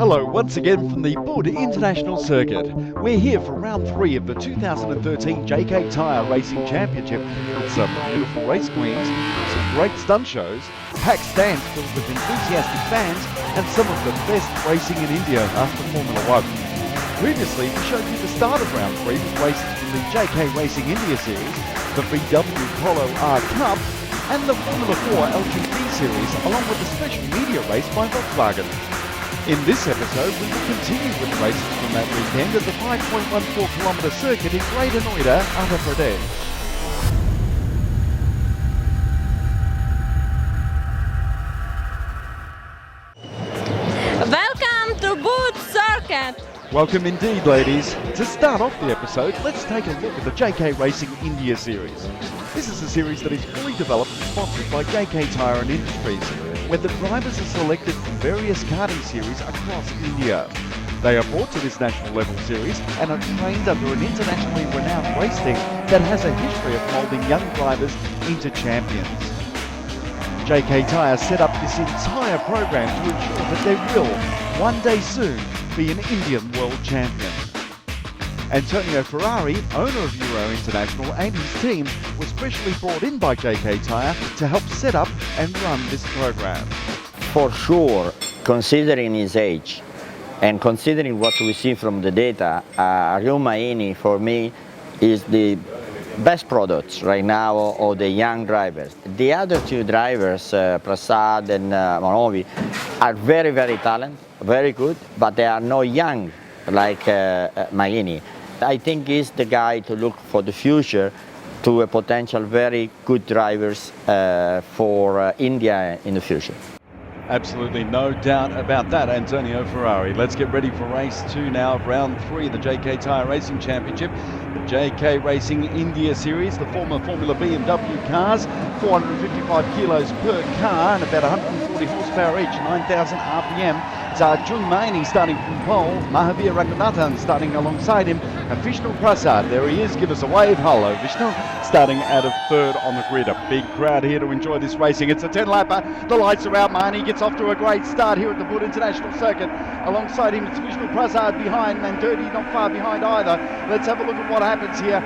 Hello once again from the Bud International Circuit. We're here for round 3 of the 2013 JK Tyre Racing Championship with some beautiful race queens, some great stunt shows, packed stands filled with enthusiastic fans and some of the best racing in India after Formula 1. Previously we showed you the start of round 3 with races from the JK Racing India Series, the VW Polo R Cup and the Formula 4 LGP Series along with a special media race by Volkswagen. In this episode, we will continue with races from that weekend at the 5.14 kilometre circuit in Greater Noida, Andhra Pradesh. Welcome to Bud Circuit. Welcome indeed, ladies. To start off the episode, let's take a look at the JK Racing India Series. This is a series that is fully developed and sponsored by JK Tyre and Industries, where the drivers are selected from various karting series across India. They are brought to this national level series and are trained under an internationally renowned race team that has a history of moulding young drivers into champions. JK Tyre set up this entire program to ensure that there will, one day soon, be an Indian world champion. Antonio Ferrari, owner of Euro International, and his team were specially brought in by JK Tyre to help set up and run this program. For sure, considering his age and considering what we see from the data, Maini for me is the best product right now of the young drivers. The other two drivers, Prasad and Manovi, are very, very talented, very good, but they are not young like Maini. I think he's the guy to look for the future to a potential very good drivers for India in the future. Absolutely no doubt about that, Antonio Ferrari. Let's get ready for race 2 now, round 3 of the JK Tyre Racing Championship. The JK Racing India Series, the former Formula BMW cars, 455 kilos per car and about 140 horsepower each, 9,000 RPM. It's Arjun Maini starting from pole, Mahavir Ranganathan starting alongside him, and Vishnu Prasad, there he is, give us a wave, hello Vishnu, starting out of third on the grid. A big crowd here to enjoy this racing. It's a 10-lapper, the lights are out, Maini gets off to a great start here at the Bud International Circuit. Alongside him it's Vishnu Prasad behind, Mandurti not far behind either. Let's have a look at what happens here.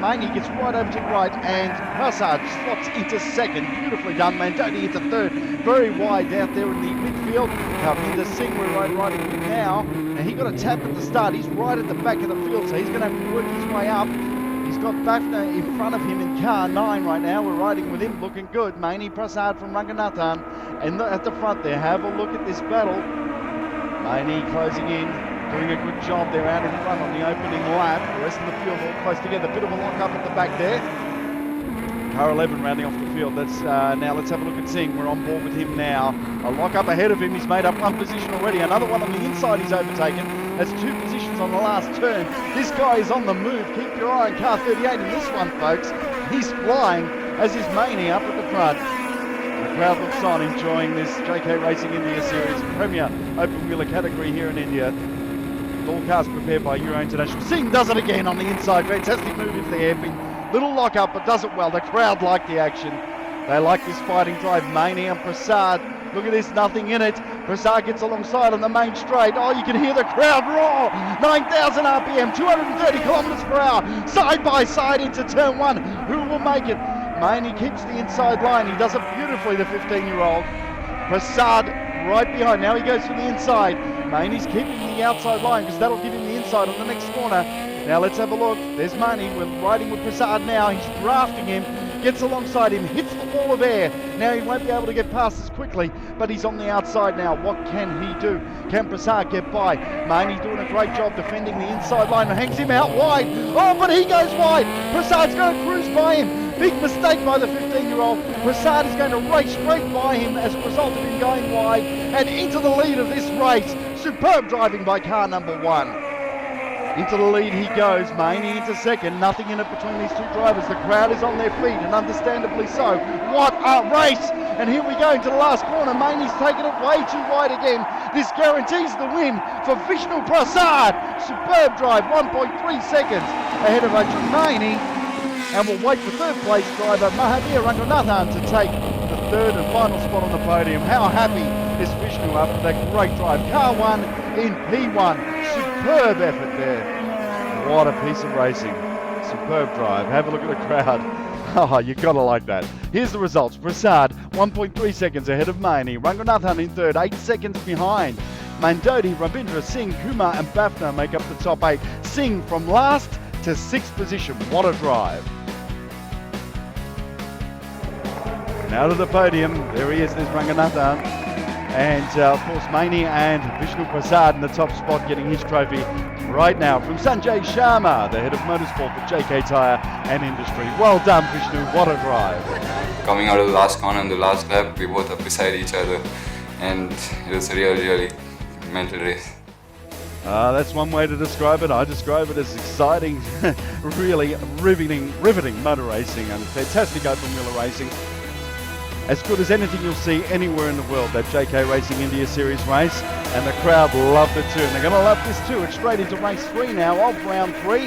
Maini gets right over to the right and Prasad slots into second. Beautifully done. Mandurti into third. Very wide out there in the midfield. Kari Singh we're riding with now. And he got a tap at the start. He's right at the back of the field, so he's going to have to work his way up. He's got Bafna in front of him in car 9 right now. We're riding with him, looking good. Maini Prasad from Ranganathan. And at the front there, have a look at this battle. Maini closing in, doing a good job there out in front on the opening lap. The rest of the field all close together. Bit of a lock up at the back there. Car 11 rounding off the field. That's now let's have a look at Singh. We're on board with him now. A lock up ahead of him. He's made up one position already. Another one on the inside he's overtaken. That's 2 positions on the last turn. This guy is on the move. Keep your eye on car 38 in this one, folks. He's flying, as is Maini up at the front. The crowd looks on, enjoying this JK Racing India Series Premier Open Wheeler category here in India. All cars prepared by Euro International. Singh does it again on the inside. Fantastic move into the hairpin. Little lock up, but does it well. The crowd like the action. They like this fighting drive. Maini and Prasad. Look at this, nothing in it. Prasad gets alongside on the main straight. Oh, you can hear the crowd roar. 9,000 RPM, 230 kilometers per hour. Side by side into turn 1. Who will make it? Maini keeps the inside line. He does it beautifully, the 15-year-old. Prasad right behind. Now he goes from the inside. Maini's keeping the outside line because that'll give him the inside on the next corner. Now let's have a look. There's Maini. We're riding with Prasad now. He's drafting him. Gets alongside him. Hits the wall of air. Now he won't be able to get past as quickly, but he's on the outside now. What can he do? Can Prasad get by? Maini's doing a great job defending the inside line. Hangs him out wide. Oh, but he goes wide. Prasad's going to cruise by him. Big mistake by the 15-year-old. Prasad is going to race straight by him as a result of him going wide and into the lead of this race. Superb driving by car number 1. Into the lead he goes. Maini into second. Nothing in it between these 2 drivers. The crowd is on their feet, and understandably so. What a race! And here we go into the last corner. Maini's taken it way too wide again. This guarantees the win for Vishnu Prasad. Superb drive, 1.3 seconds ahead of Arjun Maini. And we'll wait for third place driver Mahavir Ranganathan to take the third and final spot on the podium. How happy is Vishnu Vishnu after that great drive. Car 1 in P1. Superb effort there. What a piece of racing. Superb drive. Have a look at the crowd. Oh, you gotta like that. Here's the results. Prasad, 1.3 seconds ahead of Maini. Ranganathan in third, 8 seconds behind. Mandodi, Rabindra, Singh, Kumar and Bafna make up the top 8. Singh from last to 6th position. What a drive. Now to the podium. There he is, there's Ranganathan. And of course Maini and Vishnu Prasad in the top spot getting his trophy right now from Sanjay Sharma, the head of Motorsport for JK Tyre and Industry. Well done Vishnu, what a drive. Coming out of the last corner and the last lap, we both are beside each other and it was a really mental race. That's one way to describe it. I describe it as exciting, really riveting motor racing and fantastic open wheeler racing. As good as anything you'll see anywhere in the world, that JK Racing India Series race, and the crowd loved it too. And they're going to love this too. It's straight into race 3 now of round 3.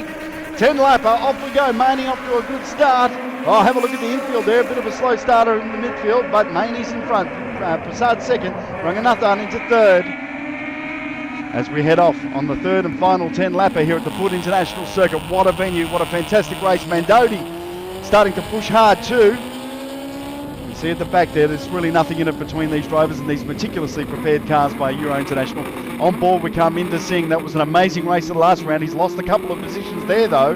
10 lapper, off we go. Maini off to a good start. Oh, have a look at the infield there. A bit of a slow starter in the midfield, but Maini's in front. Prasad second, Ranganathan into third. As we head off on the third and final 10 lapper here at the Port International Circuit. What a venue, what a fantastic race. Mandodi starting to push hard too. See at the back there's really nothing in it between these drivers and these meticulously prepared cars by Euro International. On board we come into Singh. That was an amazing race in the last round. He's lost a couple of positions there though.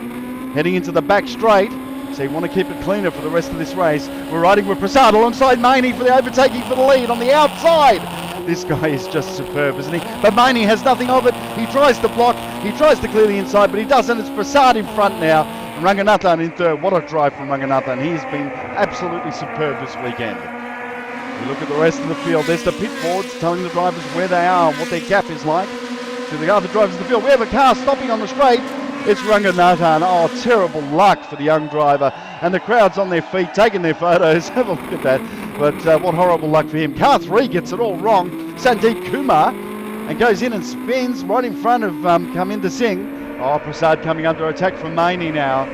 Heading into the back straight. So you want to keep it cleaner for the rest of this race. We're riding with Prasad alongside Maini for the overtaking for the lead on the outside. This guy is just superb, isn't he? But Maini has nothing of it. He tries to block. He tries to clear the inside, but he doesn't. It's Prasad in front now. Ranganathan in third. What a drive from Ranganathan. He has been absolutely superb this weekend. We look at the rest of the field. There's the pit boards telling the drivers where they are and what their gap is like to the other drivers in the field. We have a car stopping on the straight. It's Ranganathan. Oh, terrible luck for the young driver. And the crowd's on their feet taking their photos. Have a look at that. But what horrible luck for him. Car 3 gets it all wrong. Sandeep Kumar and goes in and spins right in front of Kaminda Singh. Oh, Prasad coming under attack from Maini now.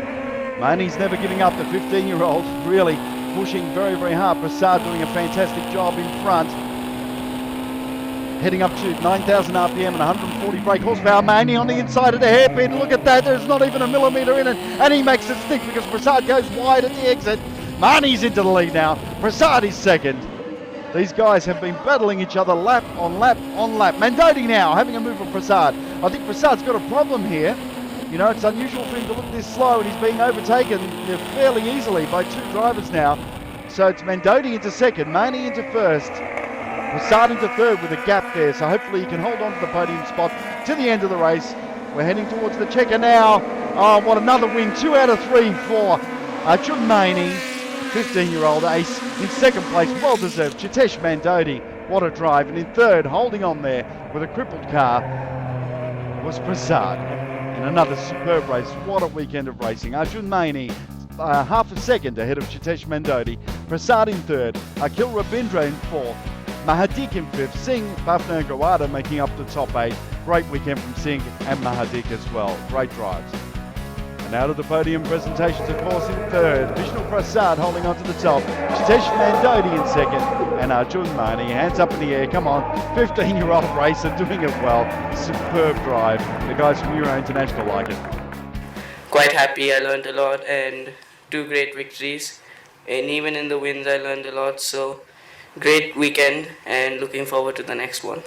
Maini's never giving up, the 15-year-old, really pushing very hard. Prasad doing a fantastic job in front. Heading up to 9,000 RPM and 140 brake horsepower. Maini on the inside of the hairpin. Look at that, there's not even a millimetre in it. And he makes it stick because Prasad goes wide at the exit. Maini's into the lead now. Prasad is second. These guys have been battling each other lap on lap on lap. Mandodi now having a move from Prasad. I think Prasad's got a problem here. You know, it's unusual for him to look this slow and he's being overtaken fairly easily by 2 drivers now. So it's Mandodi into second, Maini into first, Prasad into third with a gap there. So hopefully he can hold on to the podium spot to the end of the race. We're heading towards the checker now. Oh, what another win. 2 out of 3 for Arjun Maini, 15-year-old ace. In second place, well deserved, Chitesh Mandodi. What a drive. And in third, holding on there with a crippled car, was Prasad. In another superb race. What a weekend of racing. Arjun Maini, half a second ahead of Chitesh Mandodi. Prasad in third. Akhil Rabindra in fourth. Mahadik in fifth. Singh, Bafna and Gawada making up the top 8. Great weekend from Singh and Mahadik as well. Great drives. And out of the podium presentations, of course, in third. Vishnu Prasad holding on to the top. Chitesh Mandodi in second. And Arjun Maini, hands up in the air. Come on. 15-year-old racer doing it well. Superb drive. The guys from Euro International like it. Quite happy. I learned a lot and 2 great victories. And even in the wins, I learned a lot. So great weekend and looking forward to the next one.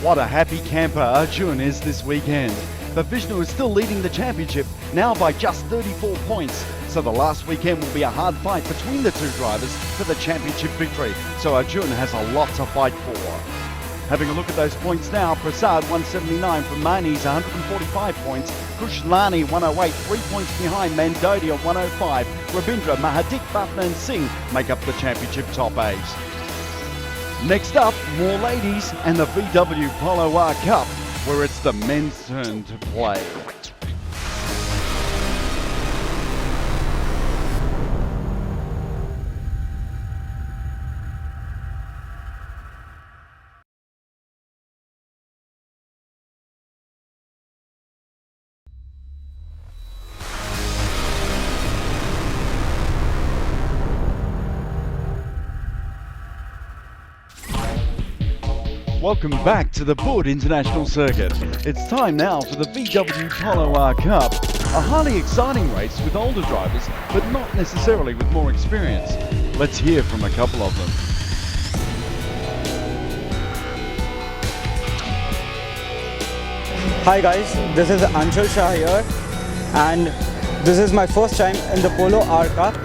What a happy camper Arjun is this weekend. But Vishnu is still leading the championship, now by just 34 points. So the last weekend will be a hard fight between the 2 drivers for the championship victory. So Arjun has a lot to fight for. Having a look at those points now, Prasad 179 from Maini's 145 points. Kushlani 108, 3 points behind Mandodi at 105. Rabindra, Mahadik, Bafna and Singh make up the championship top 8. Next up, more ladies and the VW Polo R Cup, where it's the men's turn to play. Welcome back to the Bud International Circuit. It's time now for the VW Polo R Cup, a highly exciting race with older drivers, but not necessarily with more experience. Let's hear from a couple of them. Hi guys, this is Anshul Shah here, and this is my first time in the Polo R Cup,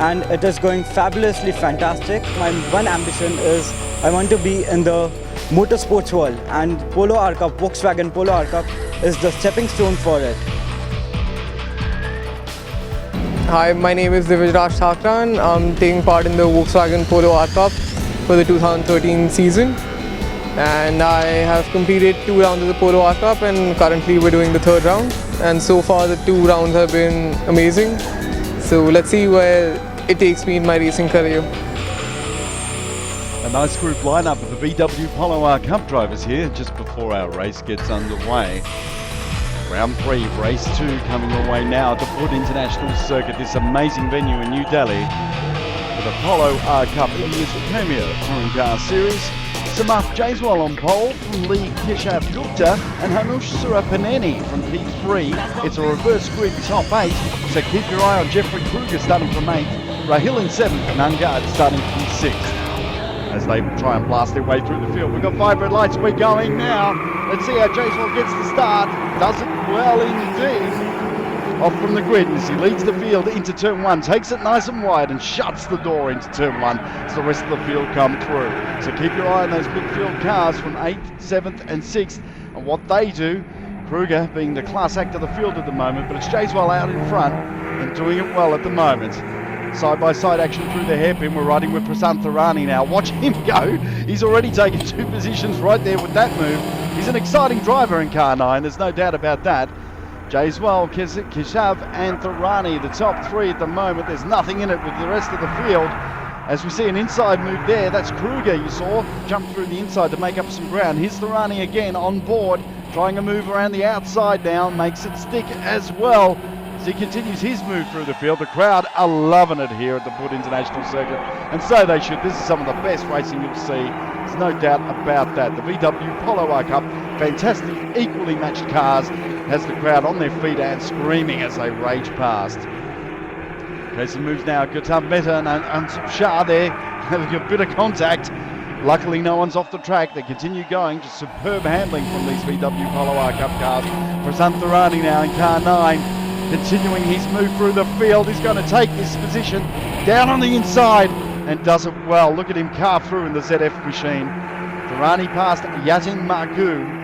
and it is going fabulously fantastic. My one ambition is I want to be in the motorsports world, and Polo R Cup, Volkswagen Polo R Cup is the stepping stone for it. Hi, my name is Divyajraj Thakran. I'm taking part in the Volkswagen Polo R Cup for the 2013 season. And I have completed 2 rounds of the Polo R Cup, and currently we're doing the 3rd round. And so far the 2 rounds have been amazing. So let's see where it takes me in my racing career. A nice group lineup of the VW Polo R Cup drivers here just before our race gets underway. Round 3, race 2 coming your way now to Bud International Circuit, this amazing venue in New Delhi for the Polo R Cup, India's premier touring car series. Samarth Jaiswal on pole from Lee Keshav Gupta and Hanush Surapaneni from P3. It's a reverse grid top 8, so keep your eye on Jeffrey Kruger starting from 8th, Rahil in 7th and Angad starting from 6th. As they try and blast their way through the field. We've got 5 red lights, we're going now. Let's see how Jaiswal gets the start. Does it well indeed. Off from the grid as he leads the field into turn 1, takes it nice and wide and shuts the door into turn 1 as the rest of the field come through. So keep your eye on those midfield cars from 8th, 7th and 6th and what they do. Kruger being the class act of the field at the moment, but it's Jaiswal out in front and doing it well at the moment. Side-by-side action through the hairpin. We're riding with Prasant Tharani now. Watch him go. He's already taken 2 positions right there with that move. He's an exciting driver in car 9, there's no doubt about that. Jaiswal, Keshav and Tharani, the top 3 at the moment. There's nothing in it with the rest of the field. As we see an inside move there, that's Kruger you saw, jump through the inside to make up some ground. Here's Tharani again on board, trying a move around the outside now, makes it stick as well. As he continues his move through the field, the crowd are loving it here at the Bud International Circuit, and so they should. This is some of the best racing you'll see. There's no doubt about that. The VW Polo R Cup, fantastic, equally matched cars, has the crowd on their feet and screaming as they rage past. Racing moves now. Gautam Mehta and Anshul Shah there having a bit of contact. Luckily no one's off the track. They continue going. Just superb handling from these VW Polo R Cup cars. Prasant Tharani now in car 9. Continuing his move through the field. He's going to take this position down on the inside and does it well. Look at him carve through in the ZF machine. Tharani past Yatin Margu.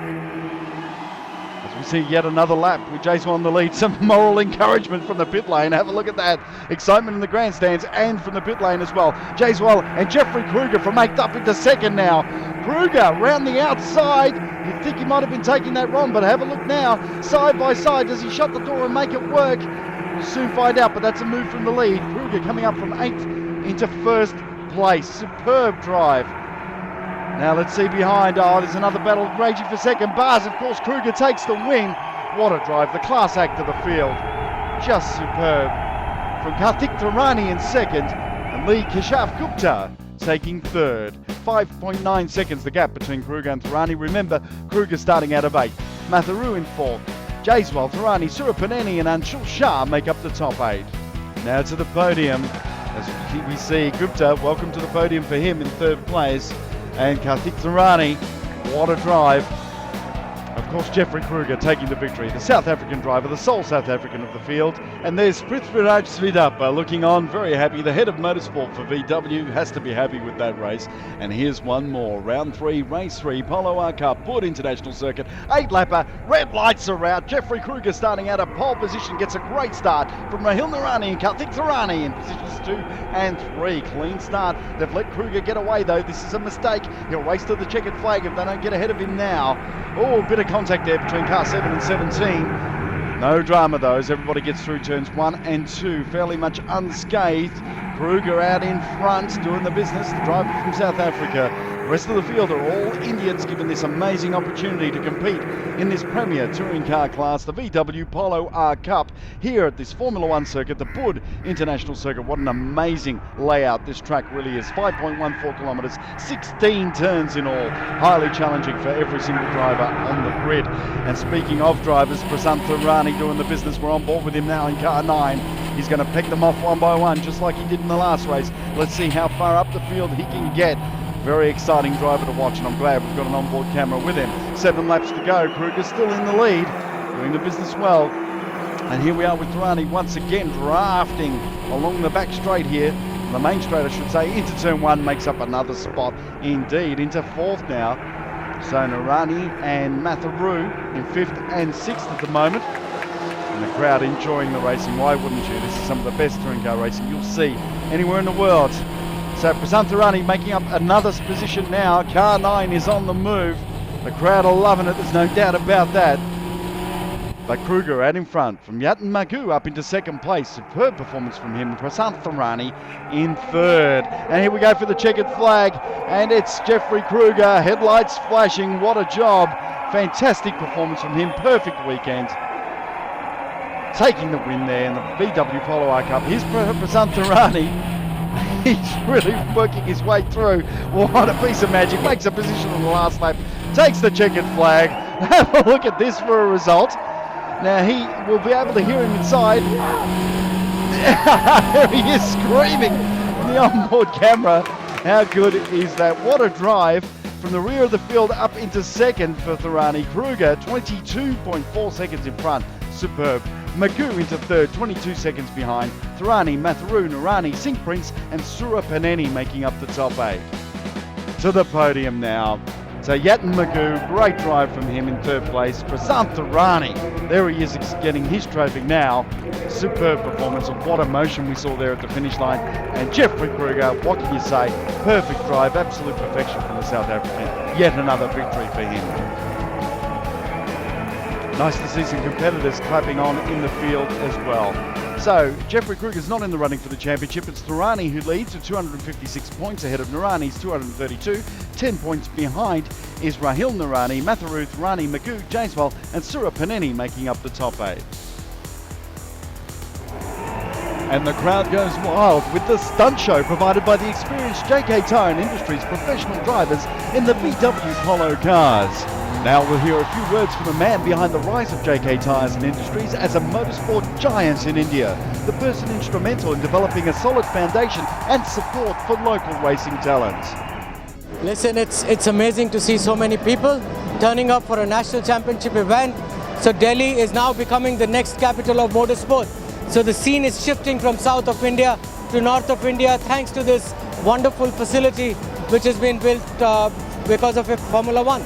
As we see yet another lap with Jaiswal on the lead. Some moral encouragement from the pit lane. Have a look at that. Excitement in the grandstands and from the pit lane as well. Jaiswal and Jeffrey Kruger from 8th up into 2nd now. Kruger round the outside. You think he might have been taking that wrong, but have a look now. Side by side, does he shut the door and make it work? We'll soon find out, but that's a move from the lead. Kruger coming up from 8th into 1st place. Superb drive. Now let's see behind. Oh, there's another battle raging for 2nd. Bars, of course, Kruger takes the win. What a drive. The class act of the field. Just superb. From Karthik Tharani in 2nd and Lee Keshav Gupta taking 3rd. 5.9 seconds the gap between Kruger and Tharani. Remember, Kruger starting out of 8th. Matharu in 4th. Jaiswal, Tharani, Surapaneni and Anshul Shah make up the top 8. Now to the podium. As we see Gupta, welcome to the podium for him in 3rd place. And Karthik Tharani, what a drive. Of course, Jeffrey Kruger taking the victory, the South African driver, the sole South African of the field. And there's Prithviraj Sridhar looking on, very happy. The head of motorsport for VW has to be happy with that race. And here's one more. Round 3, race 3, Polo R Cup, Bud International Circuit. 8-lapper, red lights are out. Jeffrey Kruger starting out of pole position, gets a great start from Rahil Narani and Karthik Tharani in positions 2 and 3. Clean start. They've let Kruger get away though. This is a mistake. He'll race to the checkered flag if they don't get ahead of him now. Oh, a bit of contact there between car 7 and 17. No drama though, as everybody gets through turns 1 and 2 fairly much unscathed. Kruger out in front, doing the business, the driver from South Africa. The rest of the field are all Indians, given this amazing opportunity to compete in this premier touring car class, the VW Polo R Cup, here at this Formula One circuit, the Bud International Circuit. What an amazing layout this track really is. 5.14 kilometres, 16 turns in all. Highly challenging for every single driver on the grid. And speaking of drivers, Prasant Rani doing the business. We're on board with him now in car 9. He's going to pick them off one by one, just like he did in the last race. Let's see how far up the field he can get. Very exciting driver to watch, and I'm glad we've got an onboard camera with him. 7 laps to go. Kruger still in the lead, doing the business well. And here we are with Rani once again drafting along the back straight here. The main straight, I should say, into turn 1, makes up another spot indeed, into 4th now. So Narani and Matharu in 5th and 6th at the moment. And the crowd enjoying the racing. Why wouldn't you? This is some of the best touring car racing you'll see anywhere in the world. So Prasantarani making up another position now. Car 9 is on the move. The crowd are loving it, there's no doubt about that. But Kruger out in front from Yatin Magoo up into 2nd place. Superb performance from him. Prasantarani in 3rd. And here we go for the checkered flag. And it's Jeffrey Kruger. Headlights flashing. What a job. Fantastic performance from him. Perfect weekend. Taking the win there in the VW Polo R Cup. Here's Prasantarani. He's really working his way through. What a piece of magic. Makes a position on the last lap. Takes the checkered flag. Have a look at this for a result. Now he will be able to hear him inside. There he is screaming on the onboard camera. How good is that? What a drive from the rear of the field up into 2nd for Thorani. Kruger 22.4 seconds in front. Superb. Magoo into 3rd, 22 seconds behind. Thorani, Matharu, Narani, Singh Prince and Surapaneni making up the top 8. To the podium now. So Yatin Magoo, great drive from him in 3rd place. Prasant Thorani, there he is getting his trophy now. Superb performance, and what emotion we saw there at the finish line. And Jeffrey Kruger, what can you say? Perfect drive, absolute perfection from the South African. Yet another victory for him. Nice to see some competitors clapping on in the field as well. So, Jeffrey Kruger's not in the running for the championship. It's Thorani who leads with 256 points ahead of Narani's 232. 10 points behind is Rahil Narani, Matharu, Thorani, Magoo, Jaiswal and Surapaneni making up the top 8. And the crowd goes wild with the stunt show provided by the experienced JK Tyre and Industries professional drivers in the VW Polo cars. Now we'll hear a few words from the man behind the rise of JK Tyres and Industries as a motorsport giant in India, the person instrumental in developing a solid foundation and support for local racing talents. Listen, it's amazing to see so many people turning up for a national championship event. So Delhi is now becoming the next capital of motorsport. So the scene is shifting from south of India to north of India thanks to this wonderful facility which has been built because of Formula One.